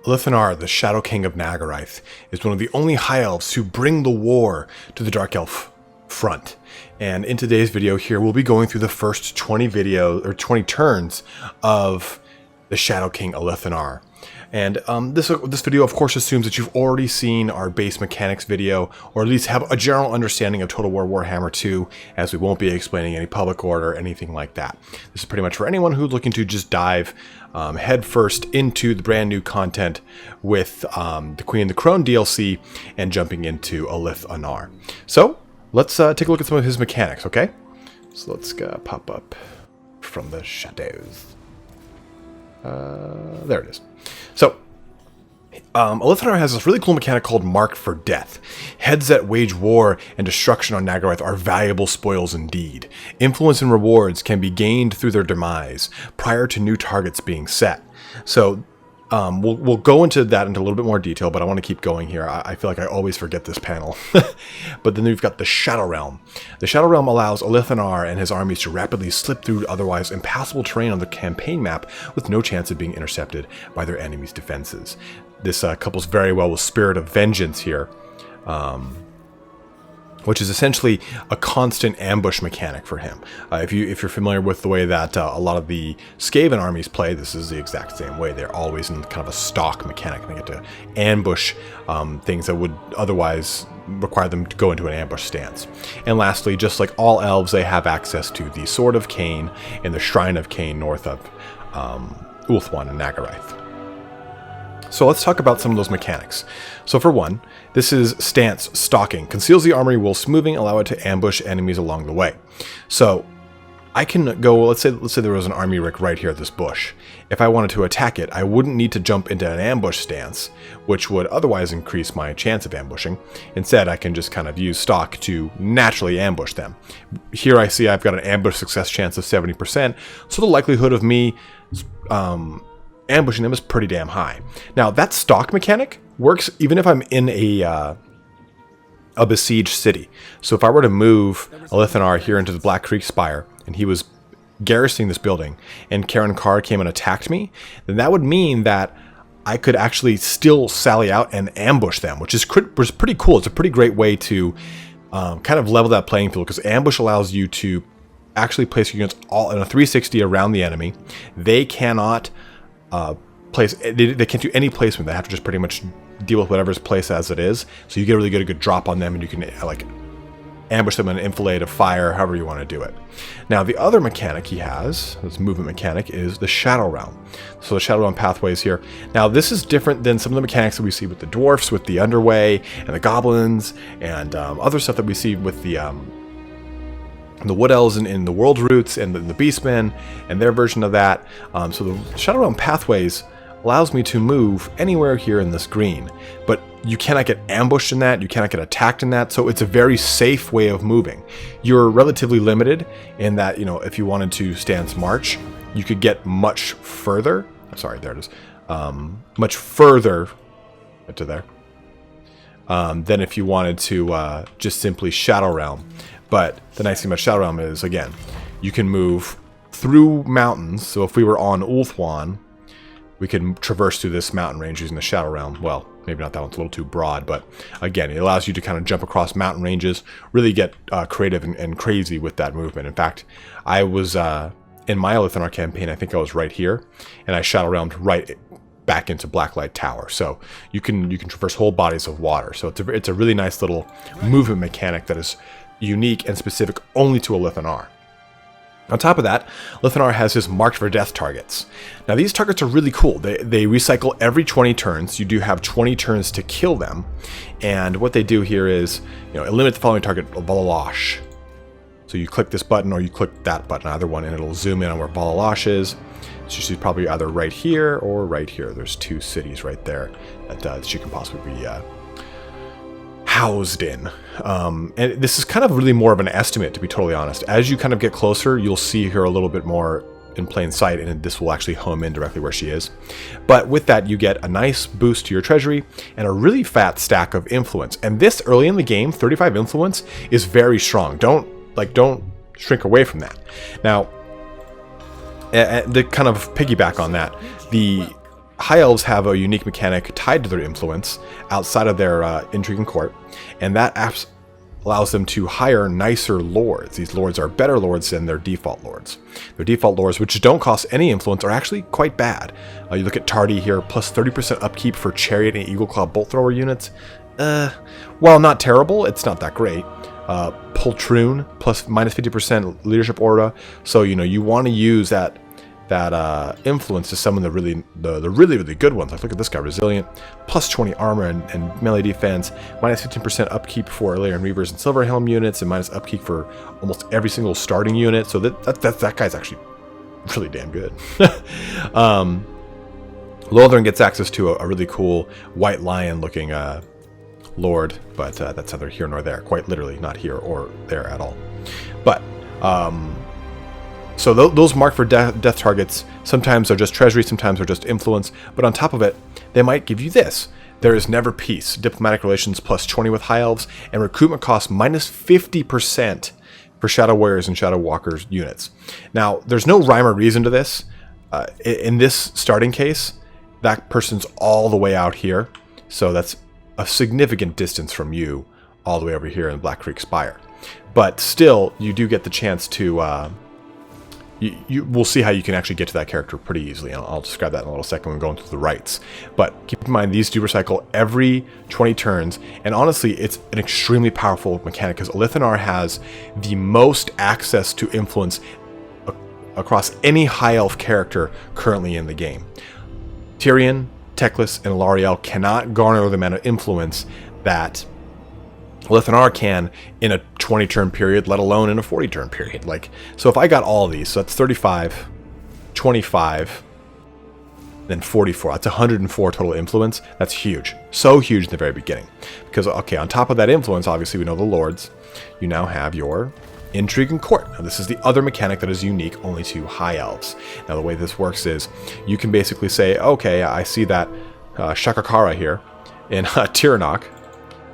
Alith Anar, the Shadow King of Nagarythe, is one of the only High Elves who bring the war to the Dark Elf front. And in today's video here, we'll be going through the first 20 turns of the Shadow King Alith Anar. And this video, of course, assumes that you've already seen our base mechanics video, or at least have a general understanding of Total War Warhammer 2, as we won't be explaining any public order or anything like that. This is pretty much for anyone who's looking to just dive headfirst into the brand new content with the Queen and the Crone DLC and jumping into Alith Anar. So let's take a look at some of his mechanics, okay? So let's pop up from the shadows. There it is. So, Alith Anar has this really cool mechanic called Marked for Death. Heads that wage war and destruction on Nagarythe are valuable spoils indeed. Influence and rewards can be gained through their demise, prior to new targets being set. So, we'll go into that into a little bit more detail, but I want to keep going here. I feel like I always forget this panel. But then we've got the Shadow Realm. The Shadow Realm allows Alith Anar and his armies to rapidly slip through otherwise impassable terrain on the campaign map with no chance of being intercepted by their enemy's defenses. This couples very well with Spirit of Vengeance here, which is essentially a constant ambush mechanic for him. If you're familiar with the way that a lot of the Skaven armies play, this is the exact same way. They're always in kind of a stalk mechanic. They get to ambush things that would otherwise require them to go into an ambush stance. And lastly, just like all elves, they have access to the Sword of Cain and the Shrine of Cain north of Ulthuan and Nagarythe. So let's talk about some of those mechanics. So for one, this is stance stalking. Conceals the armory whilst moving, allow it to ambush enemies along the way. So I can go, let's say there was an army rick right here at this bush. If I wanted to attack it, I wouldn't need to jump into an ambush stance, which would otherwise increase my chance of ambushing. Instead, I can just kind of use stalk to naturally ambush them. Here I see I've got an ambush success chance of 70%, so the likelihood of me ambushing them is pretty damn high. Now, that stalk mechanic works even if I'm in a besieged city. So if I were to move Alith Anar here into the Black Creek Spire, and he was garrisoning this building, and Karen Carr came and attacked me, then that would mean that I could actually still sally out and ambush them, which is pretty cool. It's a pretty great way to kind of level that playing field, because ambush allows you to actually place your units all in a 360 around the enemy. They cannot they can't do any placement. They have to just pretty much deal with whatever's placed as it is. So you get a good drop on them, and you can like ambush them in an enfilade of fire, however you want to do it. Now the other mechanic he has, this movement mechanic, is the Shadow Realm. So the Shadow Realm pathways here. Now this is different than some of the mechanics that we see with the dwarfs, with the Underway and the goblins, and other stuff that we see with the Wood Elves in the World Roots and the Beastmen and their version of that. So the Shadow Realm pathways allows me to move anywhere here in this green, but you cannot get ambushed in that, you cannot get attacked in that, so it's a very safe way of moving. You're relatively limited in that, you know, if you wanted to stance march, you could get much further. Sorry, there it is. Much further to there than if you wanted to just simply Shadow Realm. But the nice thing about Shadow Realm is, again, you can move through mountains. So if we were on Ulthuan, we can traverse through this mountain range using the Shadow Realm. Well, maybe not, that one's a little too broad, but again, it allows you to kind of jump across mountain ranges, really get creative and crazy with that movement. In fact, I was in my Alith Anar campaign, I think I was right here, and I Shadow Realmed right back into Blacklight Tower. So you can traverse whole bodies of water. So it's a really nice little movement mechanic that is unique and specific only to Alith Anar. On top of that, Alith Anar has his Marked for Death targets. Now these targets are really cool. They recycle every 20 turns. You do have 20 turns to kill them. And what they do here is, you know, eliminate the following target, Balalash. So you click this button or you click that button, either one, and it'll zoom in on where Balalash is. So she's probably either right here or right here. There's two cities right there that she can possibly be housed in. And this is kind of really more of an estimate, to be totally honest. As you kind of get closer, you'll see her a little bit more in plain sight, and this will actually home in directly where she is. But with that, you get a nice boost to your treasury and a really fat stack of influence. And this early in the game, 35 influence is very strong. Don't shrink away from that. Now, to kind of piggyback on that, the High Elves have a unique mechanic tied to their influence outside of their Intrigue and Court, and that allows them to hire nicer lords. These lords are better lords than their default lords. Their default lords, which don't cost any influence, are actually quite bad. You look at Tardy here, plus 30% upkeep for Chariot and Eagleclaw Bolt Thrower units. While not terrible, it's not that great. Poltroon, plus minus 50% leadership aura. So, you want to use that influence to summon the really good ones. Like, look at this guy, Resilient, plus 20 armor and melee defense, minus 15% upkeep for Illyrian Reavers and Silverhelm units, and minus upkeep for almost every single starting unit. So that guy's actually really damn good. Lothern gets access to a really cool white lion looking lord, but that's neither here nor there. Quite literally not here or there at all. But so those marked for death targets sometimes are just treasury, sometimes are just influence, but on top of it, they might give you this. There is never peace. Diplomatic relations plus 20 with High Elves, and recruitment costs minus 50% for Shadow Warriors and Shadow Walkers units. Now, there's no rhyme or reason to this. In this starting case, that person's all the way out here, so that's a significant distance from you all the way over here in Black Creek Spire. But still, you do get the chance to... we'll see how you can actually get to that character pretty easily. I'll describe that in a little second when going through the rites. But keep in mind, these do recycle every 20 turns, and honestly, it's an extremely powerful mechanic because Alith Anar has the most access to influence across any High Elf character currently in the game. Tyrion, Teclis, and Lariel cannot garner the amount of influence that Alith Anar can in a 20-turn period, let alone in a 40-turn period. So if I got all of these, so that's 35, 25, then 44. That's 104 total influence. That's huge. So huge in the very beginning. Because, okay, on top of that influence, obviously we know the lords. You now have your Intrigue and Court. Now this is the other mechanic that is unique only to High Elves. Now the way this works is you can basically say, okay, I see that Shakakara here in Tiranoc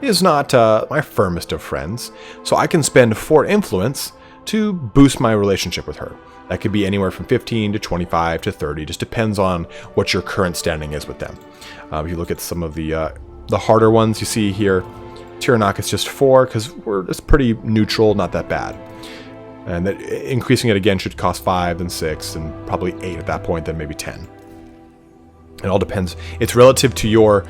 is not my firmest of friends, so I can spend 4 influence to boost my relationship with her. That could be anywhere from 15 to 25 to 30, just depends on what your current standing is with them. If you look at some of the harder ones you see here, Tiranoc is just 4 because it's pretty neutral, not that bad. And that increasing it again should cost 5, then 6, and probably 8 at that point, then maybe 10. It all depends. It's relative to your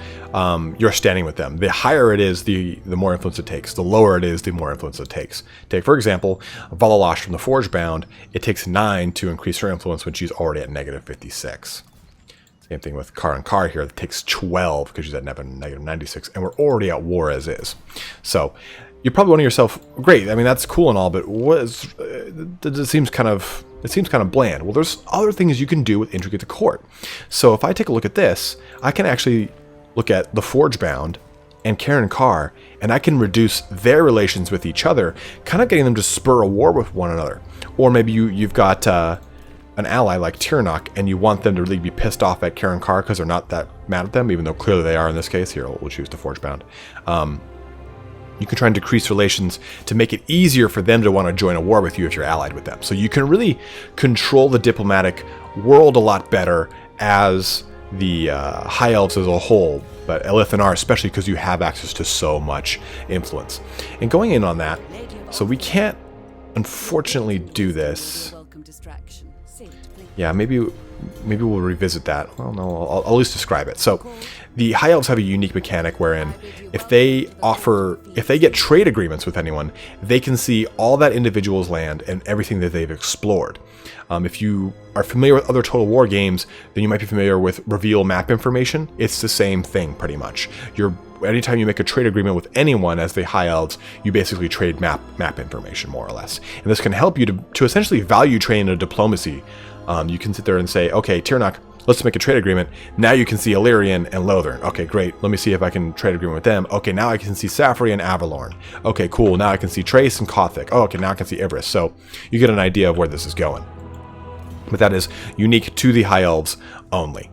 standing with them. The higher it is, the more influence it takes. The lower it is, the more influence it takes. Take, for example, Valalash from the Forgebound. It takes 9 to increase her influence when she's already at negative 56. Same thing with Kar and Kar here. It takes 12 because she's at negative 96, and we're already at war as is. So you're probably wondering yourself, great, I mean, that's cool and all, but it seems kind of bland. Well, there's other things you can do with Intrigue at the Court. So if I take a look at this, I can actually look at the Forgebound and Karen Carr, and I can reduce their relations with each other, kind of getting them to spur a war with one another. Or maybe you've got an ally like Tiranoc, and you want them to really be pissed off at Karen Carr because they're not that mad at them, even though clearly they are in this case. Here, we'll choose the Forgebound. You can try and decrease relations to make it easier for them to want to join a war with you if you're allied with them. So you can really control the diplomatic world a lot better as the High Elves as a whole, but Alith Anar especially because you have access to so much influence. And going in on that, so we can't unfortunately do this. Yeah, maybe we'll revisit that. Well, no, I'll at least describe it. So the High Elves have a unique mechanic wherein if they get trade agreements with anyone, they can see all that individual's land and everything that they've explored. If you are familiar with other Total War games, then you might be familiar with reveal map information. It's the same thing pretty much. Anytime you make a trade agreement with anyone as the High Elves, you basically trade map information more or less. And this can help you to essentially value trade in a diplomacy. You can sit there and say, okay, Tiranoc, let's make a trade agreement. Now you can see Illyrian and Lothern. Okay, great. Let me see if I can trade agreement with them. Okay, now I can see Safri and Avalorn. Okay, cool. Now I can see Trace and Kothic. Oh, okay, now I can see Ibris. So you get an idea of where this is going. But that is unique to the High Elves only.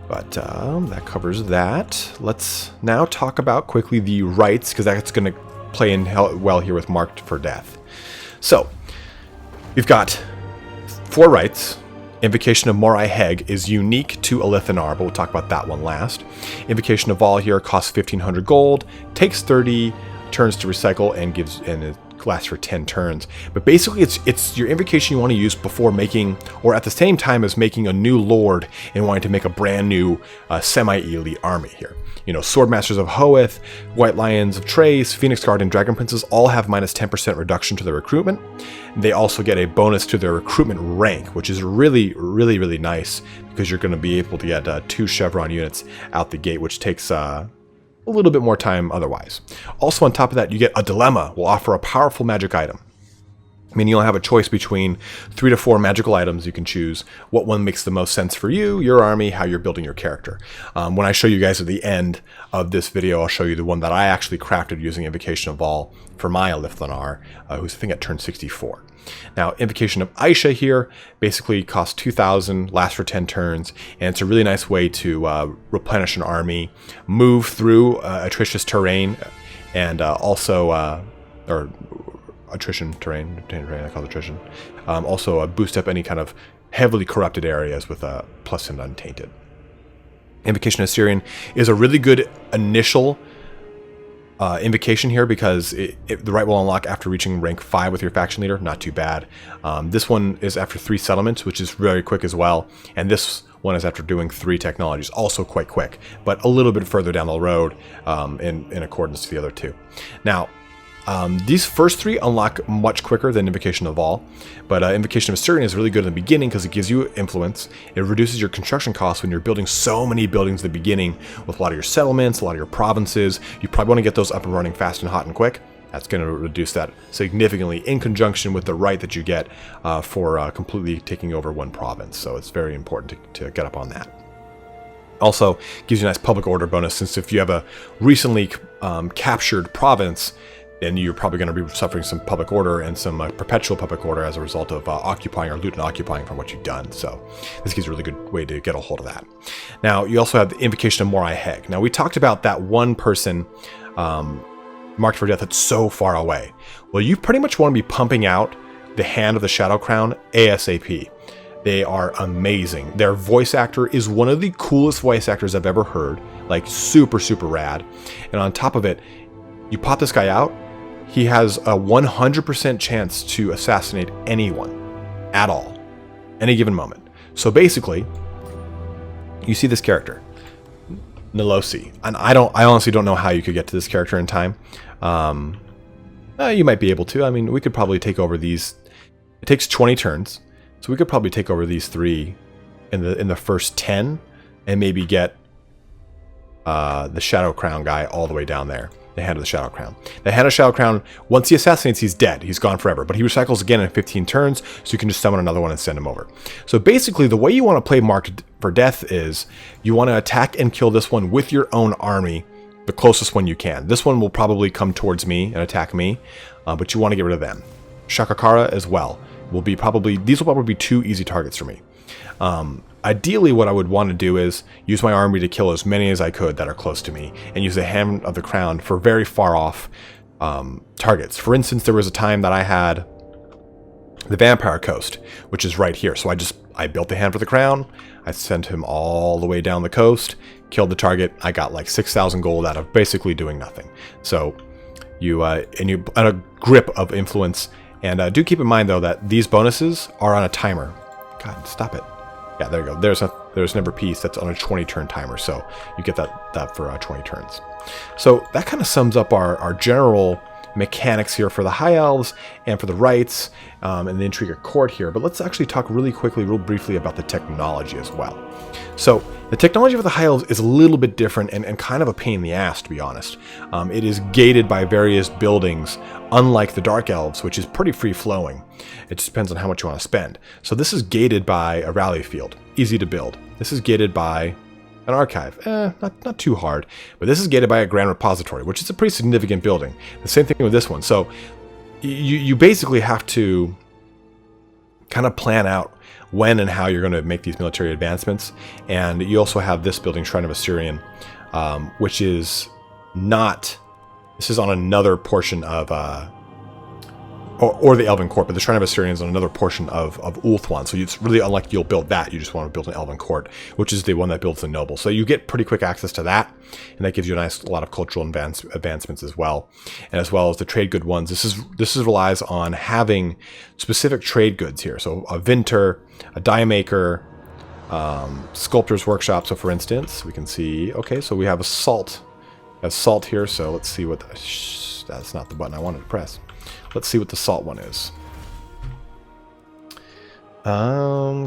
But that covers that. Let's now talk about quickly the rites, because that's going to play in well here with Marked for Death. So, we've got 4 rites. Invocation of Morai Heg is unique to Alith Anar, but we'll talk about that one last. Invocation of Vol here costs 1,500 gold, takes 30 turns to recycle, and it lasts for 10 turns. But basically, it's your invocation you want to use before making, or at the same time as making a new lord and wanting to make a brand new semi-elite army here. You know, Swordmasters of Hoeth, White Lions of Trace, Phoenix Guard, and Dragon Princes all have minus 10% reduction to their recruitment. They also get a bonus to their recruitment rank, which is really, really, really nice because you're going to be able to get 2 Chevron units out the gate, which takes a little bit more time otherwise. Also on top of that, you get a dilemma will offer a powerful magic item. I mean, you'll have a choice between 3 to 4 magical items. You can choose what one makes the most sense for you, your army, how you're building your character. When I show you guys at the end of this video, I'll show you the one that I actually crafted using Invocation of Vol for my Alith Anar, who's I think at turn 64. Now, Invocation of Aisha here basically costs 2,000, lasts for 10 turns, and it's a really nice way to replenish an army, move through atrocious terrain, and also, attrition terrain, I call it attrition. Also boost up any kind of heavily corrupted areas with a plus and untainted. Invocation of Assyrian is a really good initial invocation here because the right will unlock after reaching rank 5 with your faction leader. Not too bad. This one is after 3 settlements, which is very quick as well. And this one is after doing 3 technologies, also quite quick, but a little bit further down the road in accordance to the other 2. Now, these first 3 unlock much quicker than Invocation of Vol, but Invocation of Assyrian is really good in the beginning because it gives you influence. It reduces your construction costs when you're building so many buildings at the beginning with a lot of your settlements, a lot of your provinces. You probably want to get those up and running fast and hot and quick. That's going to reduce that significantly in conjunction with the right that you get for completely taking over one province. So it's very important to get up on that. Also gives you a nice public order bonus, since if you have a recently captured province, and you're probably going to be suffering some public order and some perpetual public order as a result of occupying or loot and occupying from what you've done. So this gives you a really good way to get a hold of that. Now, you also have the Invocation of Morai Heg. Now, we talked about that one person marked for death that's so far away. Well, you pretty much want to be pumping out the Hand of the Shadow Crown ASAP. They are amazing. Their voice actor is one of the coolest voice actors I've ever heard. Like, super, super rad. And on top of it, you pop this guy out, he has a 100% chance to assassinate anyone at all, any given moment. So basically, you see this character, Nilosi, and I honestly don't know how you could get to this character in time. You might be able to. I mean, we could probably take over these. It takes 20 turns, so we could probably take over these 3 in the first 10, and maybe get the Shadow Crown guy all the way down there. The Hand of the Shadow Crown. The Hand of the Shadow Crown, once he assassinates, he's dead. He's gone forever. But he recycles again in 15 turns, so you can just summon another one and send him over. So basically, the way you want to play Marked for Death is you want to attack and kill this one with your own army, the closest one you can. This one will probably come towards me and attack me, but you want to get rid of them. Shakakara as well. These will probably be 2 easy targets for me. Ideally, what I would want to do is use my army to kill as many as I could that are close to me, and use the Hand of the Crown for very far off targets. For instance, there was a time that I had the Vampire Coast, which is right here. So I built the Hand for the Crown, I sent him all the way down the coast, killed the target, I got like 6,000 gold out of basically doing nothing. So you on a grip of influence, and do keep in mind though that these bonuses are on a timer. God, stop it. Yeah, there you go. There's Never Peace. That's on a 20-turn timer, so you get that for 20 turns. So that kind of sums up our general mechanics here for the High Elves and for the Rites and the Intrigue Court here. But let's actually talk really quickly, real briefly about the technology as well. So the technology for the High Elves is a little bit different and kind of a pain in the ass, to be honest. It is gated by various buildings, unlike the Dark Elves, which is pretty free-flowing. It just depends on how much you want to spend. So this is gated by a rally field, easy to build. This is gated by an archive, not too hard. But this is gated by a grand repository, which is a pretty significant building. The same thing with this one. So you basically have to kind of plan out when and how you're going to make these military advancements. And you also have this building, Shrine of Assyrian, which is not... This is on another portion of or the Elven Court, but the Shrine of Assyrian is on another portion of Ulthuan, so it's really unlikely you'll build that. You just want to build an Elven Court, which is the one that builds the noble. So you get pretty quick access to that, and that gives you a lot of cultural advancements as well. And as well as the trade good ones. This relies on having specific trade goods here. So a Vinter, a die maker, sculptor's workshop. So for instance, we can see, okay, so we have a salt here. So let's see what that's not the button I wanted to press. Let's see what the salt one is.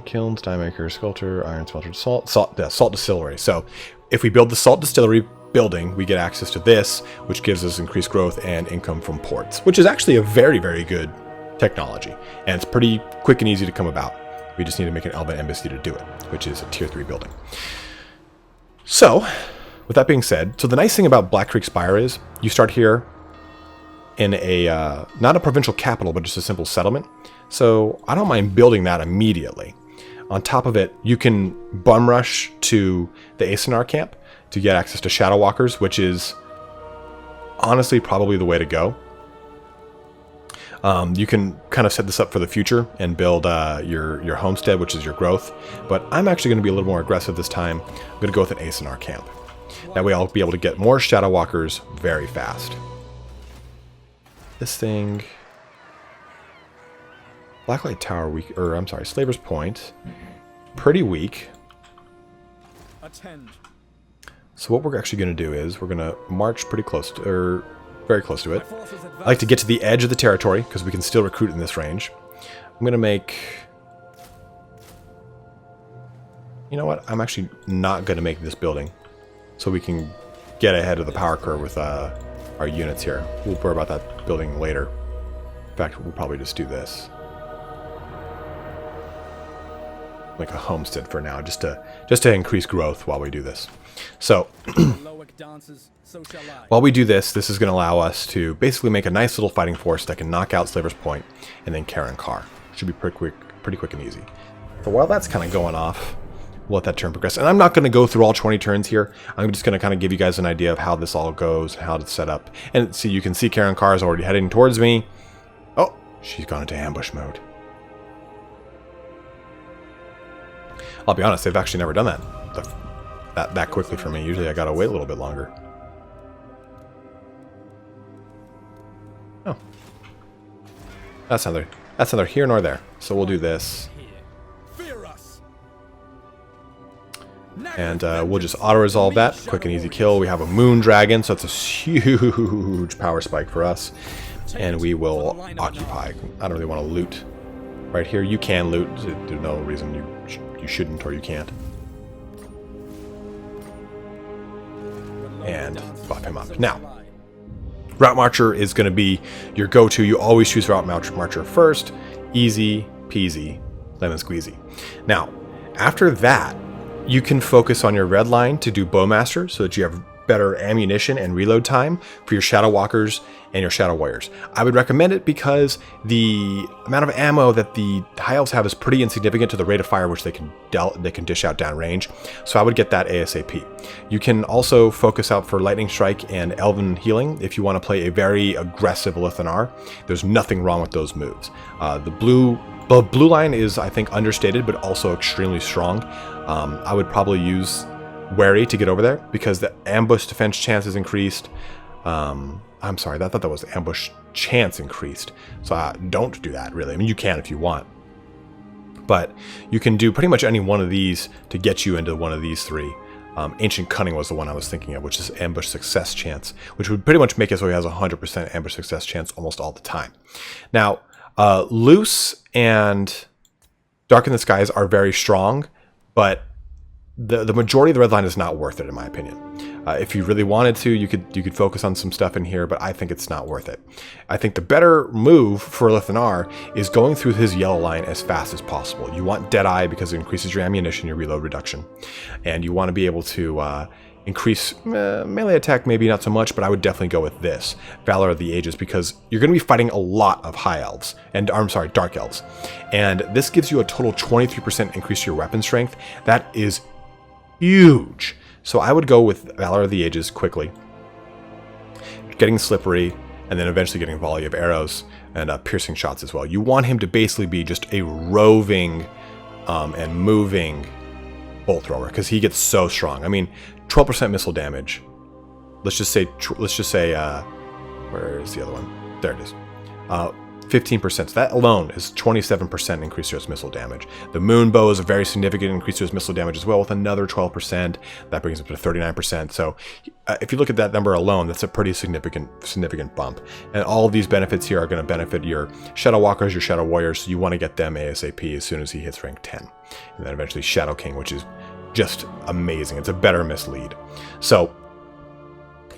Kilns, die maker, sculptor, iron smelter, salt distillery. So if we build the salt distillery building, we get access to this, which gives us increased growth and income from ports, which is actually a very, very good technology. And it's pretty quick and easy to come about. We just need to make an Elven embassy to do it, which is a tier 3 building. So, with that being said, so the nice thing about Black Creek Spire is you start here in a, not a provincial capital, but just a simple settlement. So I don't mind building that immediately. On top of it, you can bum rush to the Alith Anar camp to get access to Shadow Walkers, which is honestly probably the way to go. You can kind of set this up for the future and build your homestead, which is your growth. But I'm actually going to be a little more aggressive this time. I'm going to go with an Alith Anar camp. That way I'll be able to get more Shadow Walkers very fast. This thing... Blacklight Tower weak, or I'm sorry, Slaver's Point. Pretty weak. Attend. So what we're actually going to do is we're going to march pretty close to, or very close to it. I like to get to the edge of the territory because we can still recruit in this range. I'm going to make... You know what? I'm actually not going to make this building so we can get ahead of the power curve with our units here. We'll worry about that building later. In fact, we'll probably just do this. Like a homestead for now, just to increase growth while we do this. So while we do this is going to allow us to basically make a nice little fighting force that can knock out Slaver's Point and then Karen Carr. Should be pretty quick and easy. So while that's kind of going off, we'll let that turn progress. And I'm not going to go through all 20 turns here. I'm just going to kind of give you guys an idea of how this all goes, how it's set up. And see, you can see Karen Carr is already heading towards me. Oh, she's gone into ambush mode. I'll be honest, they've actually never done that quickly for me. Usually I gotta wait a little bit longer. Oh. That's neither here nor there. So we'll do this. And we'll just auto-resolve that. Quick and easy kill. We have a Moon Dragon, so it's a huge power spike for us. And we will occupy. I don't really want to loot right here. You can loot. There's no reason you shouldn't or you can't. And buff him up. Now, Route Marcher is going to be your go-to. You always choose Route Marcher first. Easy peasy, lemon squeezy. Now, after that, you can focus on your red line to do Bowmaster so that you have better ammunition and reload time for your Shadow Walkers and your Shadow Warriors. I would recommend it because the amount of ammo that the High Elves have is pretty insignificant to the rate of fire which they can dish out downrange. So I would get that ASAP. You can also focus out for Lightning Strike and Elven Healing if you want to play a very aggressive Alith Anar. There's nothing wrong with those moves. The blue line is, I think, understated but also extremely strong. I would probably use Wary to get over there because the ambush defense chance is increased. I'm sorry, I thought that was ambush chance increased. So don't do that, really. I mean, you can if you want. But you can do pretty much any one of these to get you into one of these three. Ancient Cunning was the one I was thinking of, which is ambush success chance, which would pretty much make it so he has 100% ambush success chance almost all the time. Now, Loose and Dark in the Skies are very strong, but the majority of the red line is not worth it, in my opinion. If you really wanted to, you could focus on some stuff in here, but I think it's not worth it. I think the better move for Alith Anar is going through his yellow line as fast as possible. You want Deadeye because it increases your ammunition, your reload reduction, and you want to be able to increase melee attack, maybe not so much, but I would definitely go with this, Valor of the Ages, because you're going to be fighting a lot of High Elves, and I'm sorry, Dark Elves, and this gives you a total 23% increase to your weapon strength. That is huge. So I would go with Valor of the Ages quickly, getting slippery, and and then eventually getting a volley of arrows and piercing shots as well. You want him to basically be just a roving and moving bolt thrower, because he gets so strong. I mean, 12% missile damage. Let's just say, where is the other one? There it is. 15%. So that alone is 27% increase to his missile damage. The moon bow is a very significant increase to his missile damage as well, with another 12%. That brings him to 39%. So if you look at that number alone, that's a pretty significant bump. And all of these benefits here are going to benefit your Shadow Walkers, your Shadow Warriors. So you want to get them ASAP as soon as he hits rank 10. And then eventually Shadow King, which is just amazing. It's a better mislead. So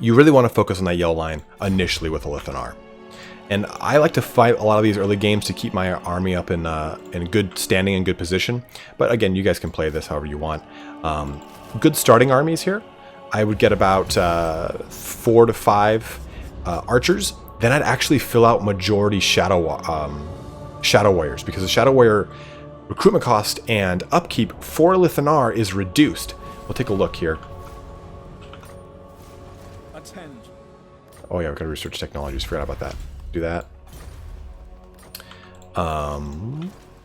you really want to focus on that yellow line initially with Alith Anar. And I like to fight a lot of these early games to keep my army up in good standing and good position. But again, you guys can play this however you want. Good starting armies here. I would get about 4 to 5 archers. Then I'd actually fill out majority Shadow Warriors, because the Shadow Warrior recruitment cost and upkeep for Alith Anar is reduced. We'll take a look here. Attend. Oh yeah, we've got to research technologies. Forgot about that. Do that.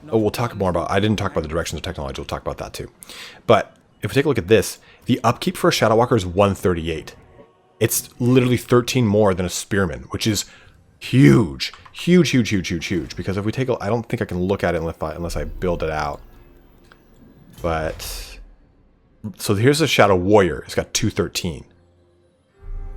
We'll talk more about, I didn't talk about the directions of technology. We'll talk about that too. But if we take a look at this, the upkeep for a Shadow Walker is 138. It's literally 13 more than a Spearman, which is huge. Huge, because if we take I don't think I can look at it unless I build it out. But so here's a Shadow Warrior. It's got 213.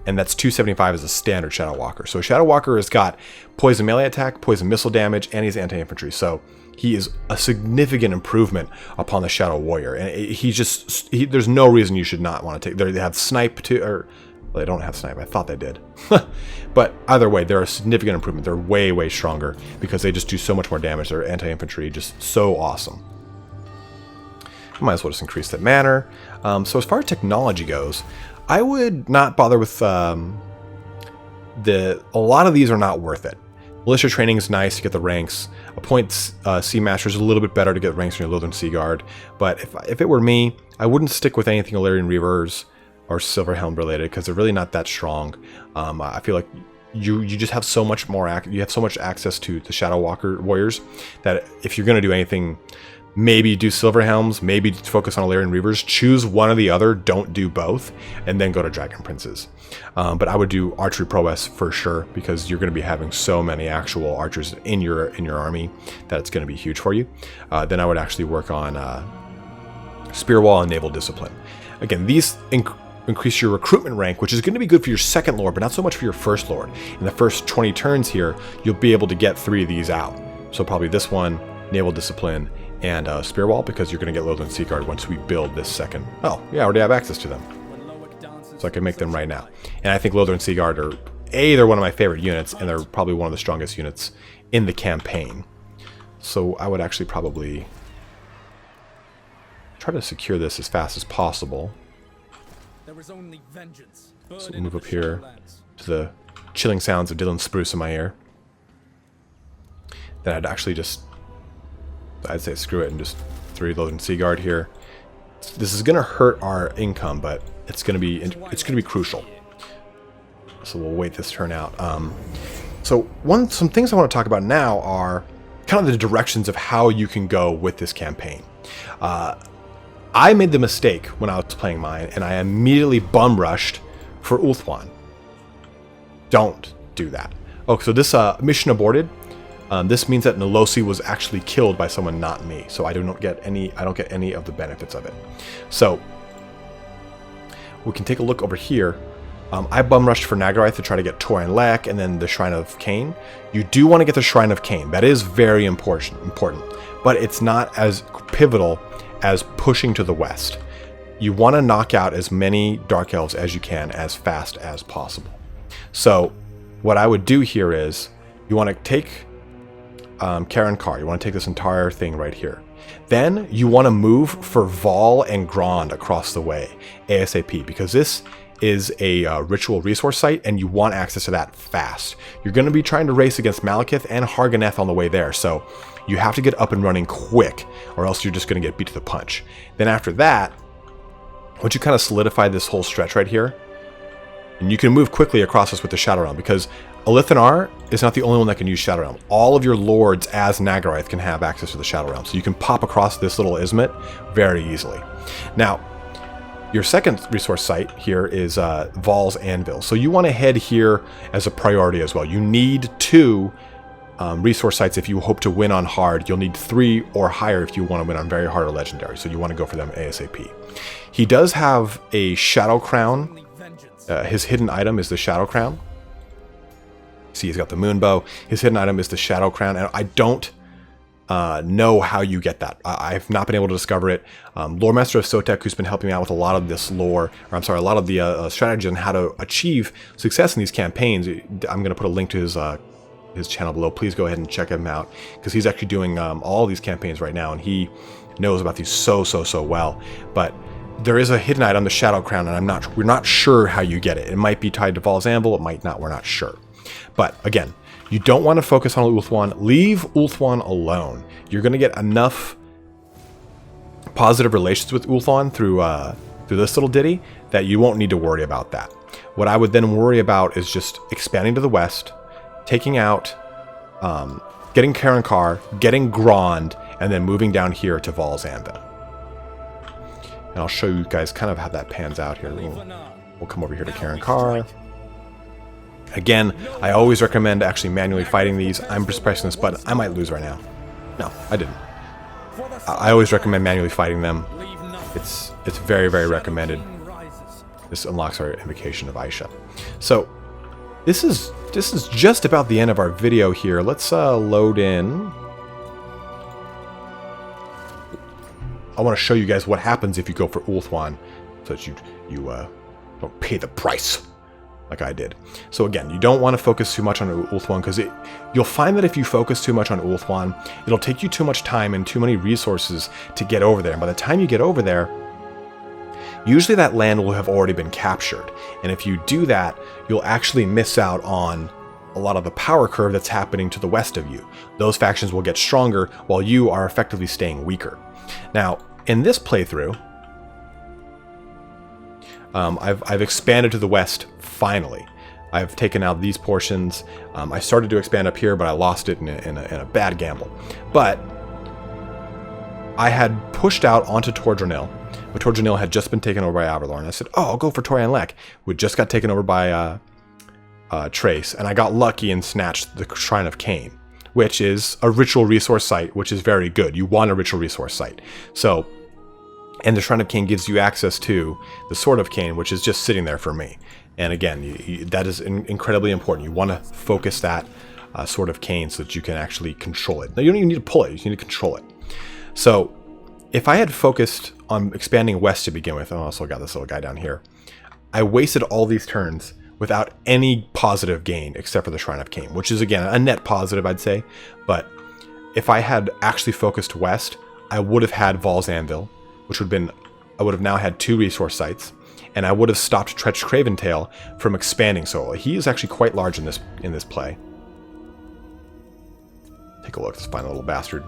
And that's 275 as a standard Shadow Walker. So a Shadow Walker has got poison melee attack, poison missile damage, and he's anti-infantry. So he is a significant improvement upon the Shadow Warrior. And there's no reason you should not want to take. They have snipe too, or well, they don't have snipe. I thought they did. But either way, they're a significant improvement. They're way stronger because they just do so much more damage. They're anti-infantry, just so awesome. I might as well just increase that manner. So as far as technology goes, I would not bother with a lot of these are not worth it. Militia training is nice to get the ranks. Appoint Sea Master is a little bit better to get ranks from your Lothern Sea Guard. But if it were me, I wouldn't stick with anything Illyrian Reavers or Silverhelm related, because they're really not that strong. I feel like you just have so much more you have so much access to the Shadow Walker Warriors that if you're going to do anything, maybe do Silverhelms, maybe focus on Illyrian Reavers, choose one or the other, don't do both, and then go to Dragon Princes. But I would do Archery Prowess for sure, because you're going to be having so many actual archers in your army that it's going to be huge for you. Then I would actually work on Spear Wall and Naval Discipline. Again, these increase your recruitment rank, which is going to be good for your second lord, but not so much for your first lord. In the first 20 turns here, you'll be able to get 3 of these out. So probably this one, Naval Discipline, and Spear Wall, because you're going to get Lothern Sea Guard once we build this second. Oh, yeah, I already have access to them. So I can make them right now. And I think Lothern Sea Guard are, they're one of my favorite units, and they're probably one of the strongest units in the campaign. So I would actually probably try to secure this as fast as possible. There is only vengeance. So we'll move up here to the chilling sounds of Dylan Spruce in my ear. Then I'd actually I'd say screw it and just 3 Lothern Sea Guard here. This is going to hurt our income, but it's going to be crucial. So we'll wait this turn out. So some things I want to talk about now are kind of the directions of how you can go with this campaign. I made the mistake when I was playing mine, and I immediately bum rushed for Ulthuan. Don't do that. Oh, so this mission aborted. This means that Nolosi was actually killed by someone, not me. So I don't get any of the benefits of it. So we can take a look over here. I bum rushed for Nagarythe to try to get Torin Lek and then the Shrine of Cain. You do want to get the Shrine of Cain. That is very important, but it's not as pivotal as pushing to the west. You want to knock out as many Dark Elves as you can as fast as possible. So what I would do here is you want to take Karen Carr. You want to take this entire thing right here. Then you want to move for Vol and Grond across the way ASAP, because this is a ritual resource site and you want access to that fast. You're going to be trying to race against Malekith and Harganeth on the way there, so you have to get up and running quick, or else you're just going to get beat to the punch. Then after that, once you kind of solidify this whole stretch right here, and you can move quickly across this with the Shadow Realm, because Alith Anar is not the only one that can use Shadow Realm. All of your lords as Nagarythe can have access to the Shadow Realm. So you can pop across this little isthmus very easily. Now, your second resource site here is Val's Anvil. So you want to head here as a priority as well. You need 2 resource sites if you hope to win on hard. You'll need 3 or higher if you want to win on very hard or legendary. So you want to go for them ASAP. He does have a Shadow Crown. His hidden item is the Shadow Crown. See, he's got the moon bow. His hidden item is the Shadow Crown, and I don't know how you get that. I've not been able to discover it. Lore Master of Sotek, who's been helping me out with a lot of this lore, or I'm sorry, a lot of the strategy on how to achieve success in these campaigns. I'm going to put a link to his channel below. Please go ahead and check him out, because he's actually doing all these campaigns right now, and he knows about these so well. But there is a hidden item, the Shadow Crown, and we're not sure how you get it. It might be tied to Val's Anvil, it might not, we're not sure. But again, you don't want to focus on Ulthuan. Leave Ulthuan alone. You're going to get enough positive relations with Ulthuan through this little ditty that you won't need to worry about that. What I would then worry about is just expanding to the west, taking out, getting Karankar, getting Grond, and then moving down here to Val's Anvil. And I'll show you guys kind of how that pans out here. We'll come over here to Karankar. Again, I always recommend actually manually fighting these. I'm just pressing this button. I might lose right now. No, I didn't. I always recommend manually fighting them. It's very recommended. This unlocks our invocation of Aisha. So this is just about the end of our video here. Let's load in. I want to show you guys what happens if you go for Ulthuan, so that you don't pay the price like I did. So again, you don't want to focus too much on Ulthuan, because you'll find that if you focus too much on Ulthuan, it'll take you too much time and too many resources to get over there. And by the time you get over there, usually that land will have already been captured. And if you do that, you'll actually miss out on a lot of the power curve that's happening to the west of you. Those factions will get stronger while you are effectively staying weaker. Now, in this playthrough, I've expanded to the west, finally. I've taken out these portions. I started to expand up here, but I lost it in a bad gamble. But I had pushed out onto Tor Dranil, but Tor Dranil had just been taken over by Averlorn. I said, oh, I'll go for Torian Lek, who just got taken over by Trace, and I got lucky and snatched the Shrine of Cain, which is a ritual resource site, which is very good. You want a ritual resource site. So, and the Shrine of Cain gives you access to the Sword of Cain, which is just sitting there for me. And again, that is incredibly important. You want to focus that Sword of Cain so that you can actually control it. Now, you don't even need to pull it. You just need to control it. So, if I had focused on expanding west to begin with, I also got this little guy down here, I wasted all these turns without any positive gain except for the Shrine of Cain, which is, again, a net positive, I'd say. But if I had actually focused west, I would have had Val's Anvil, which would have been, I would have now had 2 resource sites, and I would have stopped Tretch Craventail from expanding so. He is actually quite large in this play. Take a look at this fine little bastard.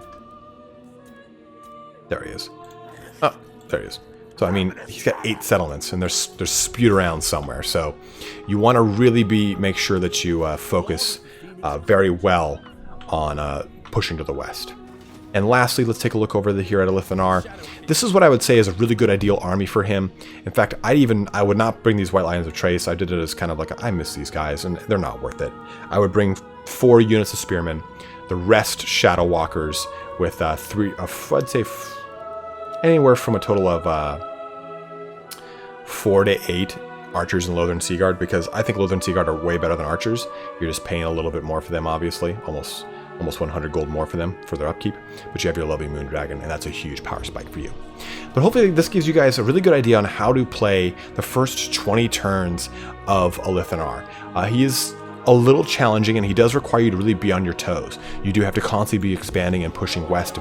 There he is. Oh, there he is. So, I mean, he's got 8 settlements, and they're spewed around somewhere. So, you want to really make sure that you focus very well on pushing to the west. And lastly, let's take a look over here at Alith Anar. This is what I would say is a really good ideal army for him. In fact, I would not bring these White Lions of Trace. I did it as kind of like, I miss these guys, and they're not worth it. I would bring 4 units of Spearmen, the rest Shadow Walkers, with 3, I'd say anywhere from a total of 4 to 8 Archers and Lothern Seaguard, because I think Lothern Seaguard are way better than Archers. You're just paying a little bit more for them, obviously, almost 100 gold more for them for their upkeep, but you have your lovely Moon Dragon, and that's a huge power spike for you. But hopefully this gives you guys a really good idea on how to play the first 20 turns of Alith Anar. He is a little challenging, and he does require you to really be on your toes. You do have to constantly be expanding and pushing west,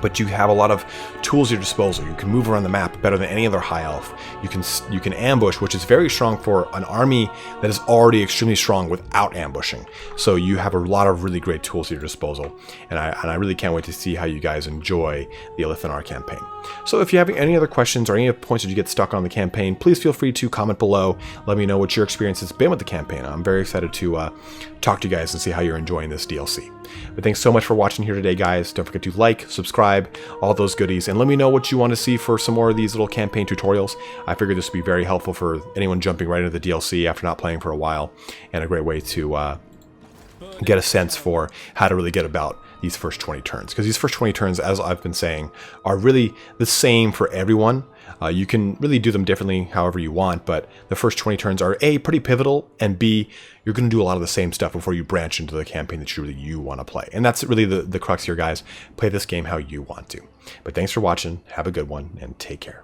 but you have a lot of tools at your disposal. You can move around the map better than any other high elf. You can ambush, which is very strong for an army that is already extremely strong without ambushing. So you have a lot of really great tools at your disposal, and I really can't wait to see how you guys enjoy the Alith Anar campaign. So if you have any other questions or any points that you get stuck on the campaign, please feel free to comment below. Let me know what your experience has been with the campaign. I'm very excited to talk to you guys and see how you're enjoying this DLC. But thanks so much for watching here today, guys. Don't forget to like, subscribe, all those goodies, and let me know what you want to see for some more of these little campaign tutorials. I figure this would be very helpful for anyone jumping right into the DLC after not playing for a while, and a great way to get a sense for how to really get about these first 20 turns. Because these first 20 turns, as I've been saying, are really the same for everyone. You can really do them differently however you want, but the first 20 turns are A, pretty pivotal, and B, you're going to do a lot of the same stuff before you branch into the campaign that you want to play. And that's really the crux here, guys. Play this game how you want to. But thanks for watching, have a good one, and take care.